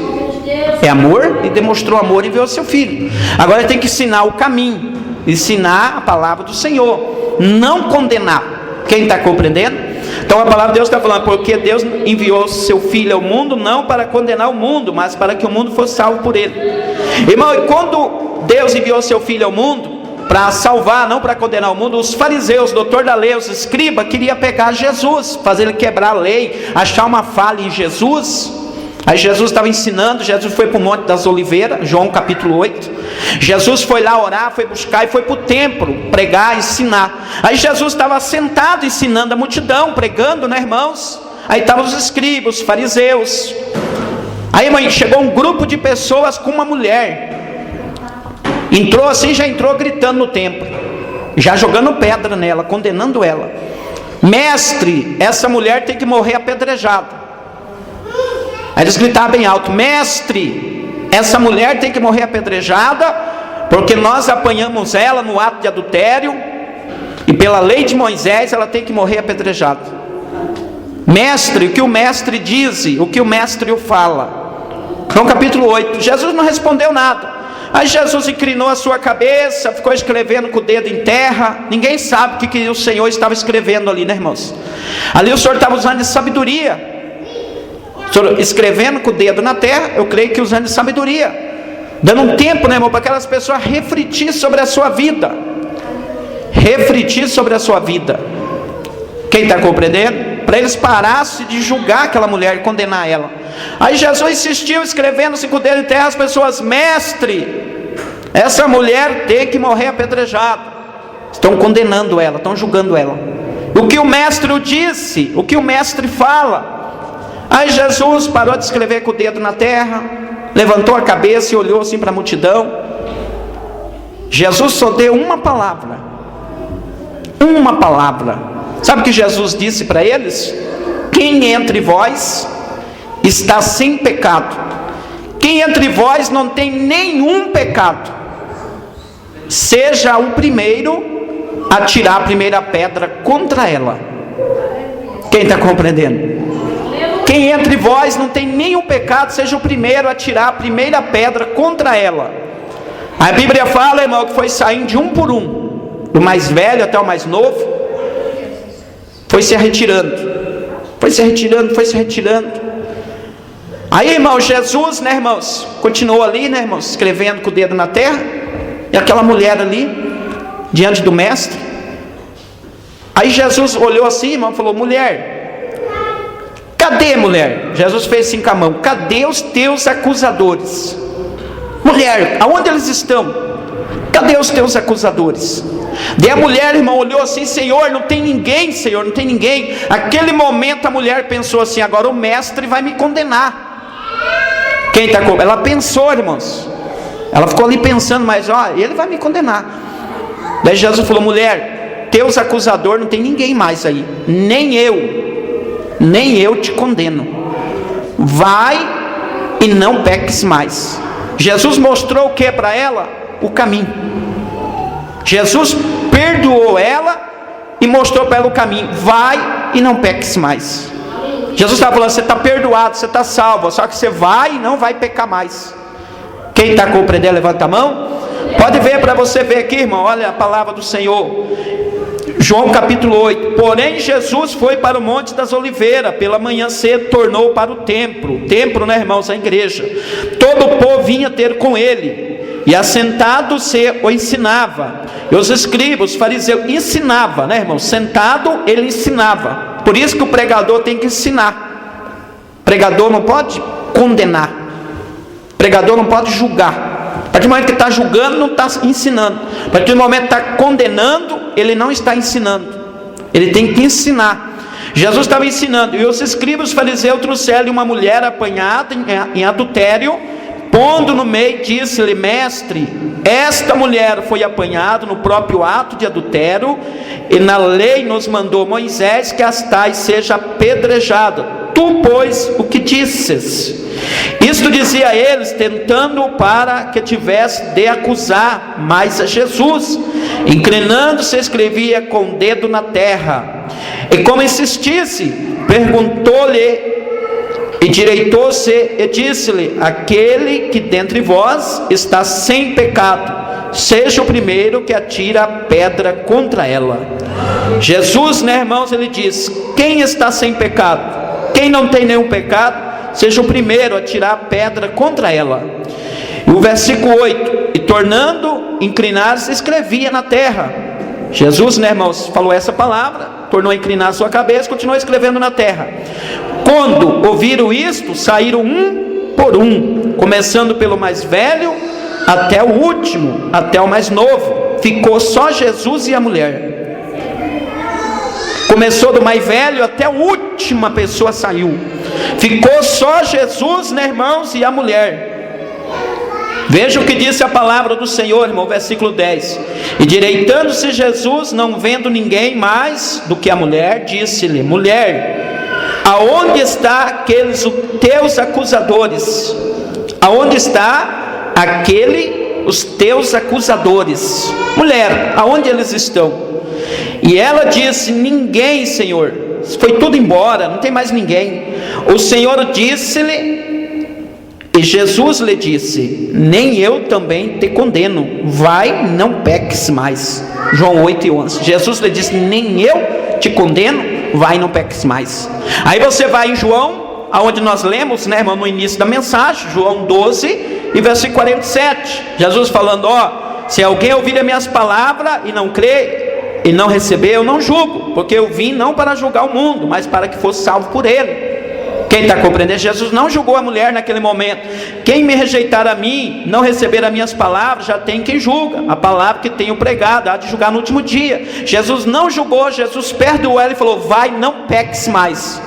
é amor e demonstrou amor e enviou seu Filho. Agora tem que ensinar o caminho. Ensinar a palavra do Senhor, não condenar. Quem está compreendendo? Então a palavra de Deus está falando, porque Deus enviou seu Filho ao mundo, não para condenar o mundo, mas para que o mundo fosse salvo por ele. Irmão, e quando Deus enviou seu Filho ao mundo, para salvar, não para condenar o mundo, os fariseus, doutor da lei, os escribas, queriam pegar Jesus, fazer ele quebrar a lei, achar uma falha em Jesus. Aí Jesus estava ensinando, Jesus foi para o Monte das Oliveiras, João capítulo 8. Jesus foi lá orar, foi buscar e foi para o templo pregar, ensinar. Aí Jesus estava sentado ensinando a multidão, pregando, né, irmãos? Aí estavam os escribas, os fariseus. Aí, irmão, chegou um grupo de pessoas com uma mulher. Entrou assim, já entrou gritando no templo, já jogando pedra nela, condenando ela. Mestre, essa mulher tem que morrer apedrejada. Aí eles gritavam bem alto: mestre, essa mulher tem que morrer apedrejada, porque nós apanhamos ela no ato de adultério, e pela lei de Moisés ela tem que morrer apedrejada. Mestre, o que o mestre diz, o que o mestre fala? João capítulo 8. Jesus não respondeu nada. Aí Jesus inclinou a sua cabeça, ficou escrevendo com o dedo em terra. Ninguém sabe o que o Senhor estava escrevendo ali, né, irmãos? Ali o Senhor estava usando de sabedoria. Escrevendo com o dedo na terra, eu creio que usando de sabedoria, dando um tempo, né, irmão, para aquelas pessoas refletir sobre a sua vida. Refletir sobre a sua vida. Quem está compreendendo? Para eles parassem de julgar aquela mulher e condenar ela. Aí Jesus insistiu, escrevendo-se com o dedo em terra. As pessoas: mestre, essa mulher tem que morrer apedrejada. Estão condenando ela, estão julgando ela. O que o mestre disse, o que o mestre fala? Aí Jesus parou de escrever com o dedo na terra, levantou a cabeça e olhou assim para a multidão. Jesus só deu uma palavra. Uma palavra. Sabe o que Jesus disse para eles? Quem entre vós está sem pecado? Quem entre vós não tem nenhum pecado? Seja o primeiro a tirar a primeira pedra contra ela. Quem está compreendendo? Quem entre vós não tem nenhum pecado, seja o primeiro a tirar a primeira pedra contra ela. A Bíblia fala, irmão, que foi saindo de um por um, do mais velho até o mais novo, foi se retirando, foi se retirando, foi se retirando. Aí, irmão, Jesus, né, irmãos, continuou ali, né, irmãos, escrevendo com o dedo na terra, e aquela mulher ali, diante do mestre. Aí Jesus olhou assim, irmão, e falou: mulher, cadê, mulher? Jesus fez assim com a mão: cadê os teus acusadores? Mulher, aonde eles estão? Cadê os teus acusadores? Daí a mulher, irmão, olhou assim: Senhor, não tem ninguém, Senhor, não tem ninguém. Aquele momento a mulher pensou assim: agora o mestre vai me condenar. Quem está com? Ela pensou, irmãos. Ela ficou ali pensando, mas ó, ele vai me condenar. Daí Jesus falou: mulher, teus acusadores não tem ninguém mais aí, nem eu te condeno. Vai e não peques mais. Jesus mostrou o que para ela? O caminho. Jesus perdoou ela e mostrou para ela o caminho. Vai e não peques mais. Jesus estava falando: você está perdoado, você está salvo, só que você vai e não vai pecar mais. Quem está compreendendo, levanta a mão. Pode ver para você ver aqui, irmão. Olha a palavra do Senhor. João capítulo 8. Porém Jesus foi para o Monte das Oliveiras, pela manhã cedo tornou para o templo. Templo, né, irmãos? A igreja. Todo o povo vinha ter com ele, e assentado se o ensinava. E os escribas, os fariseus, ensinava, né, irmãos? Sentado ele ensinava. Por isso que o pregador tem que ensinar. O pregador não pode condenar. O pregador não pode julgar. A partir do momento que está julgando, não está ensinando. A partir do momento que está condenando, ele não está ensinando. Ele tem que ensinar. Jesus estava ensinando. E os escribas, os fariseus, trouxeram uma mulher apanhada em adultério, pondo no meio, disse-lhe: mestre, esta mulher foi apanhada no próprio ato de adultério, e na lei nos mandou Moisés que as tais seja apedrejada. Tu, pois, o que disses? Isto dizia a eles, tentando para que tivesse de acusar mais a Jesus. Inclinando-se, escrevia com o dedo na terra. E como insistisse, perguntou-lhe, e direitou-se e disse-lhe: aquele que dentre vós está sem pecado, seja o primeiro que atira a pedra contra ela. Jesus, né, irmãos, ele diz: quem está sem pecado? Quem não tem nenhum pecado, seja o primeiro a tirar a pedra contra ela. E o versículo 8: e tornando inclinar-se, escrevia na terra. Jesus, né, irmãos, falou essa palavra, tornou a inclinar a sua cabeça, continuou escrevendo na terra. Quando ouviram isto, saíram um por um, começando pelo mais velho até o último, até o mais novo. Ficou só Jesus e a mulher. Começou do mais velho até a última pessoa saiu. Ficou só Jesus, né, irmãos, e a mulher. Veja o que disse a palavra do Senhor, irmão, versículo 10. E direitando-se Jesus, não vendo ninguém mais do que a mulher, disse-lhe: mulher, aonde está aqueles teus acusadores? Aonde está os teus acusadores? Mulher, aonde eles estão? E ela disse: ninguém, Senhor. Foi tudo embora, não tem mais ninguém. O Senhor disse-lhe, e Jesus lhe disse: nem eu também te condeno, vai, não peques mais. João 8:11. Jesus lhe disse: nem eu te condeno, vai, não peques mais. Aí você vai em João, aonde nós lemos, né, irmão, no início da mensagem, João 12 e versículo 47. Jesus falando: se alguém ouvir as minhas palavras e não crer e não receber, eu não julgo, porque eu vim não para julgar o mundo, mas para que fosse salvo por ele. Quem está compreendendo? Jesus não julgou a mulher naquele momento. Quem me rejeitar a mim, não receber as minhas palavras, já tem quem julga. A palavra que tenho pregado, há de julgar no último dia. Jesus não julgou, Jesus perdoou ela e falou: vai, não peques mais.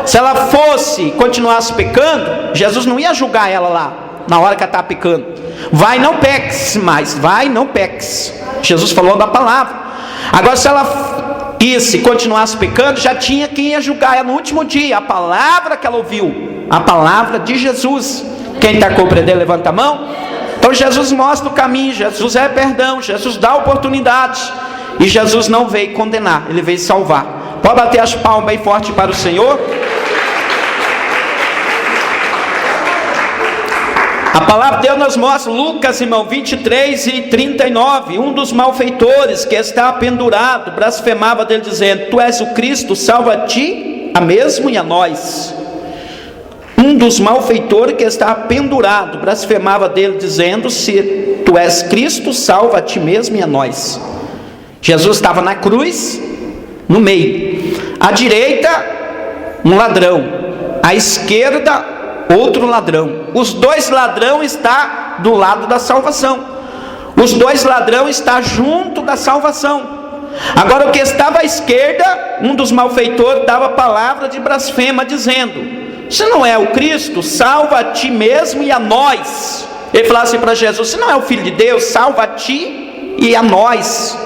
Se ela fosse, continuasse pecando, Jesus não ia julgar ela lá, na hora que ela está pecando. Vai, não peques mais, vai, não peques. Jesus falou da palavra. Agora, se ela se continuasse pecando, já tinha quem ia julgar ela no último dia. A palavra que ela ouviu, a palavra de Jesus. Quem está compreendendo, levanta a mão. Então Jesus mostra o caminho, Jesus é perdão, Jesus dá oportunidade. E Jesus não veio condenar, ele veio salvar. Pode bater as palmas bem forte para o Senhor. A palavra de Deus nos mostra, Lucas, irmão, 23 e 39. Um dos malfeitores que está pendurado blasfemava dele, dizendo: tu és o Cristo, salva a ti, a mesmo e a nós. Um dos malfeitores que está pendurado blasfemava dele, dizendo: se tu és Cristo, salva a ti mesmo e a nós. Jesus estava na cruz, no meio. À direita, um ladrão. À esquerda, outro ladrão. Os dois ladrões estão do lado da salvação. Os dois ladrões estão junto da salvação. Agora, o que estava à esquerda, um dos malfeitores dava palavra de blasfema, dizendo: se não é o Cristo, salva a ti mesmo e a nós. Ele falava assim para Jesus: se não é o Filho de Deus, salva a ti e a nós.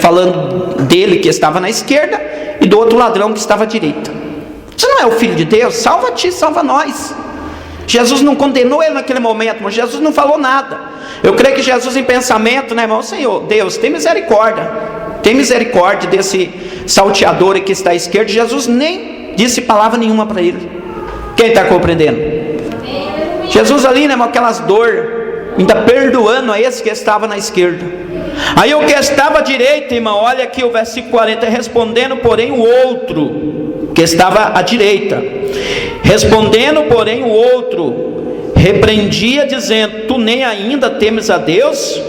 Falando dele que estava na esquerda e do outro ladrão que estava à direita. Se não é o Filho de Deus, salva a ti, salva a nós. Jesus não condenou ele naquele momento, mas Jesus não falou nada. Eu creio que Jesus, em pensamento, né, irmão? Senhor, Deus, tem misericórdia desse salteador que está à esquerda. Jesus nem disse palavra nenhuma para ele. Quem está compreendendo? Jesus ali, né, irmão, aquelas dores, ainda perdoando a esse que estava na esquerda. Aí o que estava à direita, irmão, olha aqui o versículo 40, respondendo porém o outro que estava à direita, respondendo porém o outro, repreendia dizendo: tu nem ainda temes a Deus,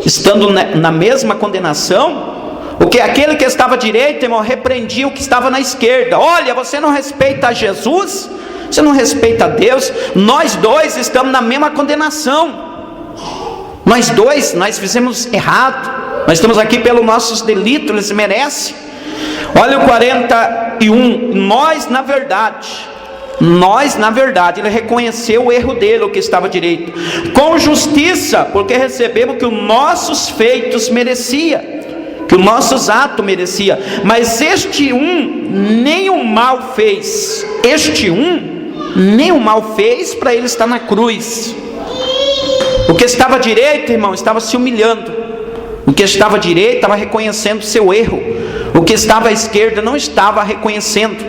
estando na mesma condenação? O que aquele que estava à direita, irmão, repreendia o que estava na esquerda: olha, você não respeita a Jesus, você não respeita a Deus, nós dois estamos na mesma condenação. Nós dois, nós fizemos errado, nós estamos aqui pelos nossos delitos, eles merecem. Olha o 41, nós na verdade, ele reconheceu o erro dele, o que estava à direita, com justiça, porque recebemos que os nossos feitos merecia, que os nossos atos merecia, mas este nem o mal fez, para ele estar na cruz. O que estava à direita, irmão, estava se humilhando. O que estava à direita estava reconhecendo o seu erro. O que estava à esquerda não estava reconhecendo.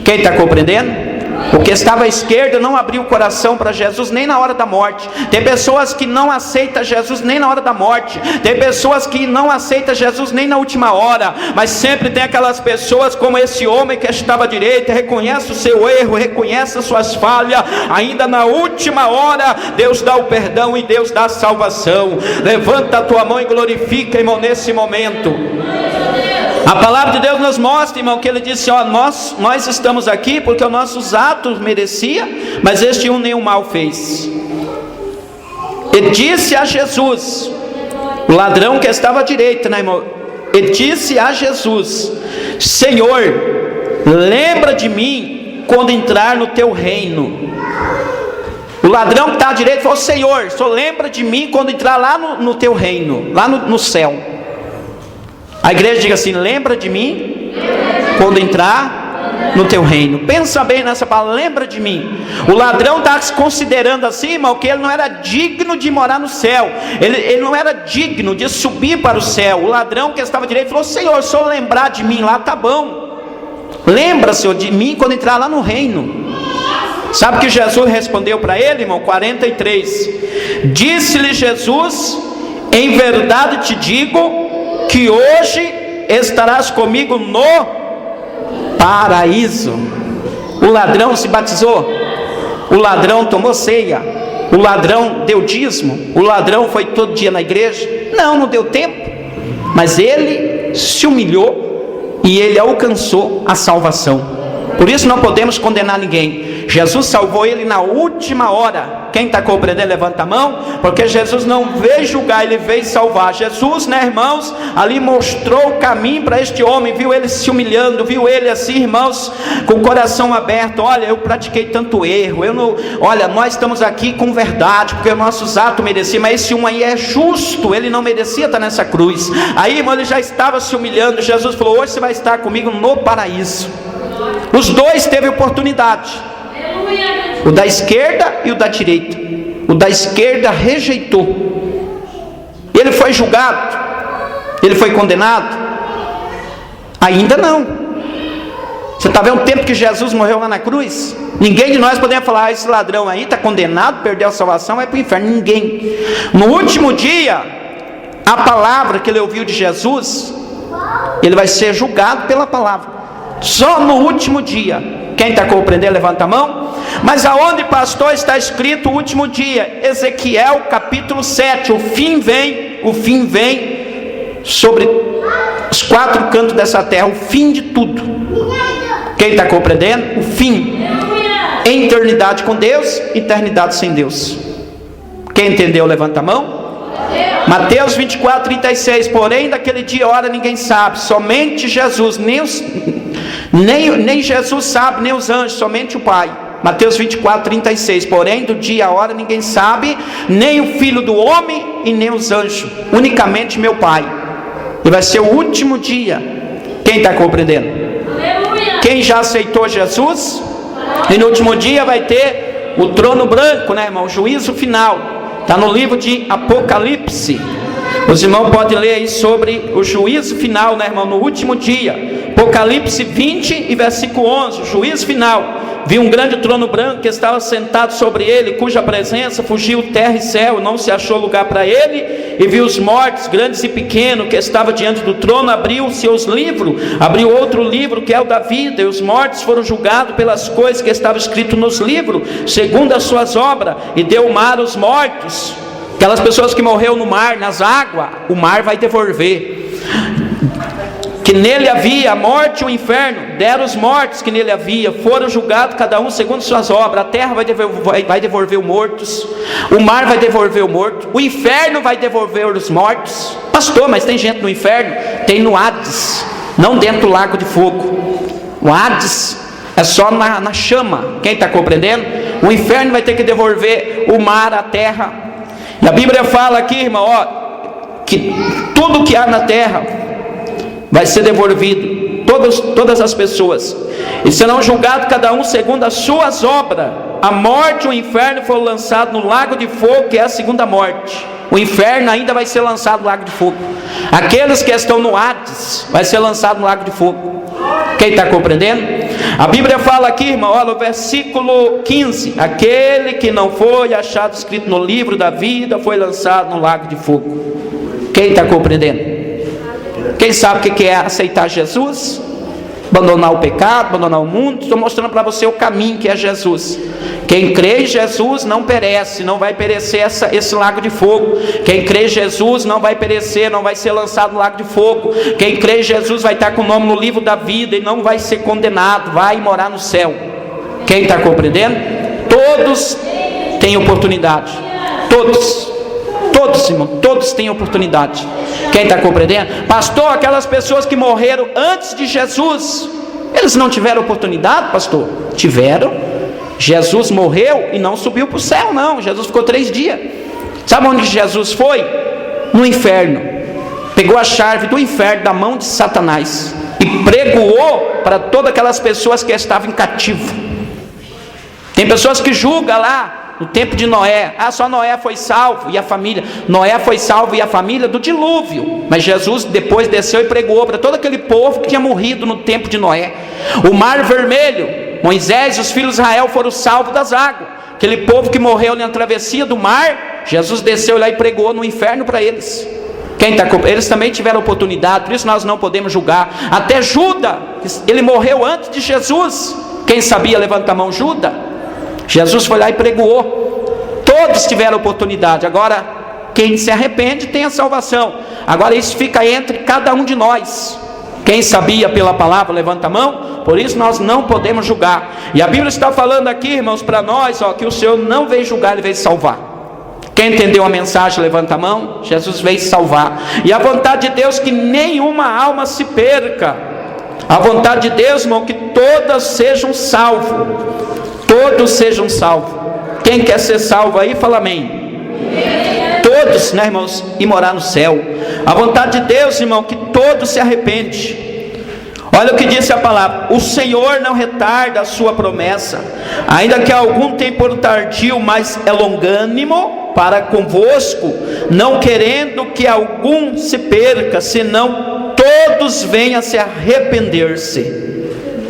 Quem está compreendendo? O que estava à esquerda não abriu o coração para Jesus nem na hora da morte. Tem pessoas que não aceitam Jesus nem na hora da morte. Tem pessoas que não aceitam Jesus nem na última hora. Mas sempre tem aquelas pessoas como esse homem que estava à direita, reconhece o seu erro, reconhece as suas falhas. Ainda na última hora, Deus dá o perdão e Deus dá a salvação. Levanta a tua mão e glorifica, irmão, nesse momento. A palavra de Deus nos mostra, irmão, que ele disse: ó, nós estamos aqui porque os nossos atos merecia, mas este nenhum mal fez. Ele disse a Jesus, o ladrão que estava à direita, né, irmão? Ele disse a Jesus: Senhor, lembra de mim quando entrar no teu reino. O ladrão que está à direita falou: Senhor, só lembra de mim quando entrar lá no teu reino, lá no céu. A igreja diga assim: lembra de mim quando entrar no teu reino. Pensa bem nessa palavra, lembra de mim. O ladrão está se considerando assim, irmão, que ele não era digno de morar no céu, ele não era digno de subir para o céu. O ladrão que estava à direita falou: Senhor, só lembrar de mim lá, tá bom. Lembra, Senhor, de mim quando entrar lá no reino. Sabe o que Jesus respondeu para ele, irmão? 43. Disse-lhe Jesus: em verdade te digo que hoje estarás comigo no paraíso. O ladrão se batizou, o ladrão tomou ceia, o ladrão deu dízimo, o ladrão foi todo dia na igreja. Não deu tempo, mas ele se humilhou e ele alcançou a salvação. Por isso não podemos condenar ninguém. Jesus salvou ele na última hora. Quem está compreendendo, levanta a mão. Porque Jesus não veio julgar, ele veio salvar. Jesus, né, irmãos, ali mostrou o caminho para este homem. Viu ele se humilhando, viu ele assim, irmãos, com o coração aberto. Olha, eu pratiquei tanto erro, olha, nós estamos aqui com verdade, porque nossos atos mereciam, mas esse um aí é justo, ele não merecia estar nessa cruz. Aí, irmão, ele já estava se humilhando. Jesus falou: hoje você vai estar comigo no paraíso. Os dois teve oportunidade, o da esquerda e o da direita. O da esquerda rejeitou. Ele foi julgado, ele foi condenado? Ainda não. Você está vendo o tempo que Jesus morreu lá na cruz? Ninguém de nós podemos falar: esse ladrão aí está condenado, perdeu a salvação, vai para o inferno. Ninguém. No último dia, a palavra que ele ouviu de Jesus, ele vai ser julgado pela palavra. Só no último dia. Quem está compreendendo, levanta a mão. Mas aonde, pastor, está escrito o último dia? Ezequiel capítulo 7. O fim vem sobre os quatro cantos dessa terra. O fim de tudo. Quem está compreendendo? O fim. Eternidade com Deus, eternidade sem Deus. Quem entendeu, levanta a mão. Mateus 24, 36. Porém, daquele dia e hora ninguém sabe, somente Jesus, nem Jesus sabe, nem os anjos, somente o Pai. Mateus 24, 36. Porém, do dia e a hora ninguém sabe, nem o Filho do Homem e nem os anjos, unicamente meu Pai. E vai ser o último dia. Quem está compreendendo? Aleluia. Quem já aceitou Jesus, e no último dia vai ter o trono branco, né, irmão? O juízo final. Está no livro de Apocalipse. Os irmãos podem ler aí sobre o juízo final, né, irmão? No último dia. Apocalipse 20 e versículo 11. Juízo final. Vi um grande trono branco que estava sentado sobre ele, cuja presença fugiu terra e céu, não se achou lugar para ele. E vi os mortos, grandes e pequenos, que estavam diante do trono. Abriu seus livros, abriu outro livro que é o da vida, e os mortos foram julgados pelas coisas que estavam escritas nos livros, segundo as suas obras. E deu o mar aos mortos. Aquelas pessoas que morreram no mar, nas águas, o mar vai devolver. Que nele havia a morte e o inferno, deram os mortos que nele havia, foram julgados cada um segundo suas obras. A terra vai devolver os mortos, o mar vai devolver o morto, o inferno vai devolver os mortos. Pastor, mas tem gente no inferno? Tem no Hades, não dentro do lago de fogo. O Hades é só na chama. Quem está compreendendo? O inferno vai ter que devolver o mar, a terra. E a Bíblia fala aqui, irmão, que tudo que há na terra vai ser devolvido, todas as pessoas, e serão julgados cada um segundo as suas obras. A morte e o inferno foram lançados no lago de fogo, que é a segunda morte. O inferno ainda vai ser lançado no lago de fogo. Aqueles que estão no Hades vai ser lançado no lago de fogo. Quem está compreendendo? A Bíblia fala aqui, irmão, olha o versículo 15: aquele que não foi achado escrito no livro da vida foi lançado no lago de fogo. Quem está compreendendo? Quem sabe o que é aceitar Jesus? abandonar o pecado, abandonar o mundo. Estou mostrando para você o caminho, que é Jesus. Quem crê em Jesus não perece, não vai perecer esse lago de fogo. Quem crê em Jesus não vai perecer, não vai ser lançado no lago de fogo. Quem crê em Jesus vai estar com o nome no livro da vida e não vai ser condenado, vai morar no céu. Quem está compreendendo? Todos têm oportunidade. Todos, irmão, todos têm oportunidade. Quem está compreendendo? Pastor, aquelas pessoas que morreram antes de Jesus, eles não tiveram oportunidade, pastor? Tiveram. Jesus morreu e não subiu para o céu, não. Jesus ficou 3 dias. Sabe onde Jesus foi? No inferno. Pegou a chave do inferno da mão de Satanás e pregoou para todas aquelas pessoas que estavam em cativo. Tem pessoas que julgam lá no tempo de Noé, só Noé foi salvo e a família. Noé foi salvo e a família do dilúvio. Mas Jesus depois desceu e pregou para todo aquele povo que tinha morrido no tempo de Noé. O mar vermelho, Moisés e os filhos de Israel foram salvos das águas. Aquele povo que morreu na travessia do mar, Jesus desceu lá e pregou no inferno para eles. Eles também tiveram oportunidade, por isso nós não podemos julgar. Até Judas, ele morreu antes de Jesus. Quem sabia? Levanta a mão, Judas. Jesus foi lá e pregou. Todos tiveram oportunidade. Agora, quem se arrepende tem a salvação. Agora isso fica entre cada um de nós. Quem sabia pela palavra, levanta a mão. Por isso nós não podemos julgar. E a Bíblia está falando aqui, irmãos, para nós, que o Senhor não veio julgar, Ele veio salvar. Quem entendeu a mensagem, levanta a mão. Jesus veio salvar. E a vontade de Deus é que nenhuma alma se perca. A vontade de Deus, irmão, que todas sejam salvos. Todos sejam salvos. Quem quer ser salvo aí, fala amém. Todos, né, irmãos, e morar no céu. A vontade de Deus, irmão, que todos se arrependem. Olha o que disse a palavra: o Senhor não retarda a sua promessa, ainda que algum tempo tardio, mas é longânimo para convosco, não querendo que algum se perca, senão todos venham a se arrepender-se.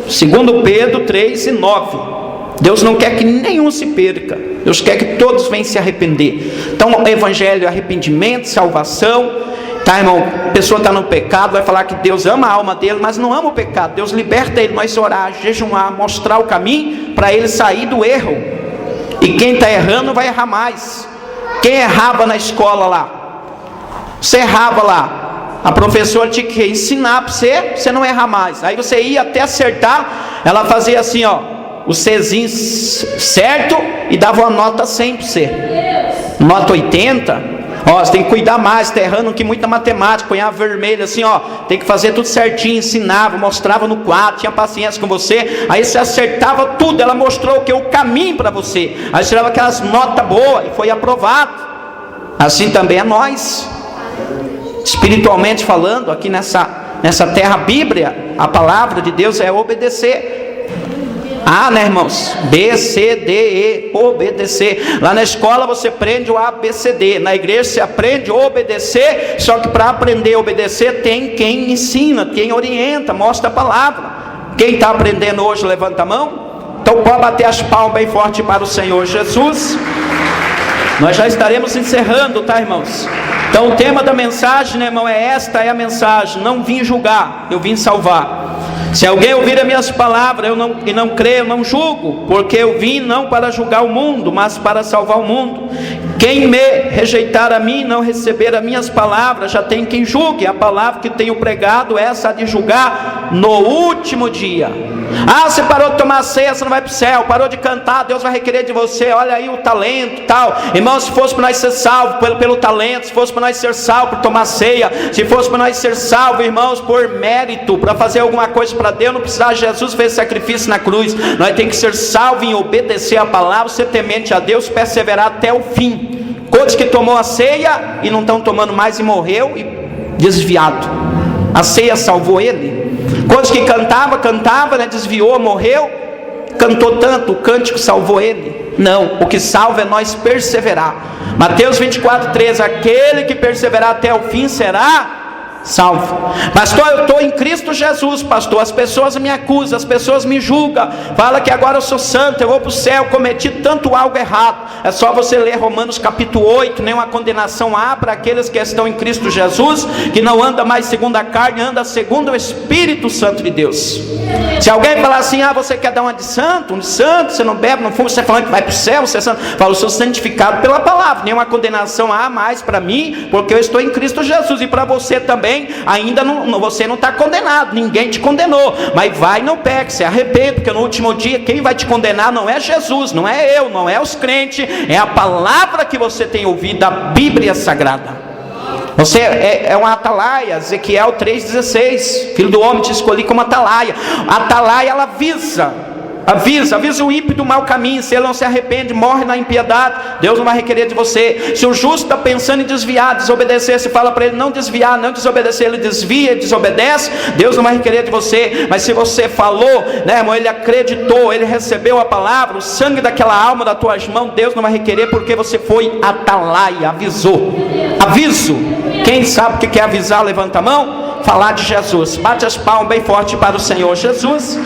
2 Pedro 3:9. Deus não quer que nenhum se perca, Deus quer que todos venham se arrepender. Então o evangelho é arrependimento, salvação. Tá, irmão? A pessoa está no pecado, vai falar que Deus ama a alma dele, mas não ama o pecado. Deus liberta ele, nós orar, jejuar, mostrar o caminho para ele sair do erro. E quem está errando vai errar mais. Quem errava na escola lá? Você errava lá, a professora tinha que ensinar para você não errar mais. Aí você ia até acertar, ela fazia assim, o Czinho certo e dava uma nota 100 para você. Nota 80. Você tem que cuidar mais, está errando aqui muita matemática, punhava vermelho assim, tem que fazer tudo certinho, ensinava, mostrava no quadro, tinha paciência com você, aí você acertava tudo, ela mostrou o caminho para você, aí você tirava aquelas notas boas e foi aprovado. Assim também é nós, espiritualmente falando, aqui nessa terra bíblia, a palavra de Deus é obedecer. Né, irmãos? B, C, D, E, obedecer. Lá na escola você aprende o A, B, C, D. Na igreja você aprende a obedecer. Só que para aprender a obedecer tem quem ensina, quem orienta, mostra a palavra. Quem está aprendendo hoje, levanta a mão. Então pode bater as palmas bem forte para o Senhor Jesus. Nós já estaremos encerrando, tá, irmãos? Então o tema da mensagem, né, irmão, esta é a mensagem: não vim julgar, eu vim salvar. Se alguém ouvir as minhas palavras e não crer, eu não julgo, porque eu vim não para julgar o mundo, mas para salvar o mundo. Quem me rejeitar a mim, não receber as minhas palavras, já tem quem julgue. A palavra que tenho pregado é essa de julgar no último dia. Você parou de tomar ceia, você não vai para o céu. Parou de cantar, Deus vai requerer de você. Olha aí o talento, tal. Irmãos, se fosse para nós ser salvos pelo talento, se fosse para nós ser salvos por tomar ceia, se fosse para nós ser salvos, irmãos, por mérito, para fazer alguma coisa para Deus, não precisava. Jesus fez sacrifício na cruz. Nós temos que ser salvos em obedecer a palavra, ser temente a Deus, perseverar até o fim. Quantos que tomou a ceia e não estão tomando mais e morreu e desviado? A ceia salvou ele. Quantos que cantava, né, desviou, morreu, cantou tanto, o cântico salvou ele? Não, o que salva é nós perseverar. Mateus 24:13, aquele que perseverar até o fim será salvo. Pastor, eu estou em Cristo Jesus, pastor. As pessoas me acusam, as pessoas me julgam, fala que agora eu sou santo, eu vou para o céu, cometi tanto algo errado. É só você ler Romanos capítulo 8, nenhuma condenação há para aqueles que estão em Cristo Jesus, que não anda mais segundo a carne, anda segundo o Espírito Santo de Deus. Se alguém falar assim, você quer dar uma de santo, você não bebe, não fuma, você falando que vai para o céu, você é santo, fala, eu sou santificado pela palavra, nenhuma condenação há mais para mim, porque eu estou em Cristo Jesus, e para você também, ainda não, você não está condenado, ninguém te condenou, mas vai e não peque, se arrepende, porque no último dia quem vai te condenar não é Jesus, não é eu, não é os crentes, é a palavra que você tem ouvido, a Bíblia Sagrada. Você é um atalaia, Ezequiel 3,16, filho do homem, te escolhi como atalaia. A atalaia, ela avisa o ímpio do mau caminho. Se ele não se arrepende, morre na impiedade, Deus não vai requerer de você. Se o justo está pensando em desviar, desobedecer, se fala para ele não desviar, não desobedecer, ele desvia, desobedece, Deus não vai requerer de você. Mas se você falou, né, irmão, ele acreditou, ele recebeu a palavra, o sangue daquela alma das tuas mãos, Deus não vai requerer, porque você foi atalaia, avisou. Aviso. Quem sabe o que é avisar? Levanta a mão. Falar de Jesus. Bate as palmas bem forte para o Senhor Jesus.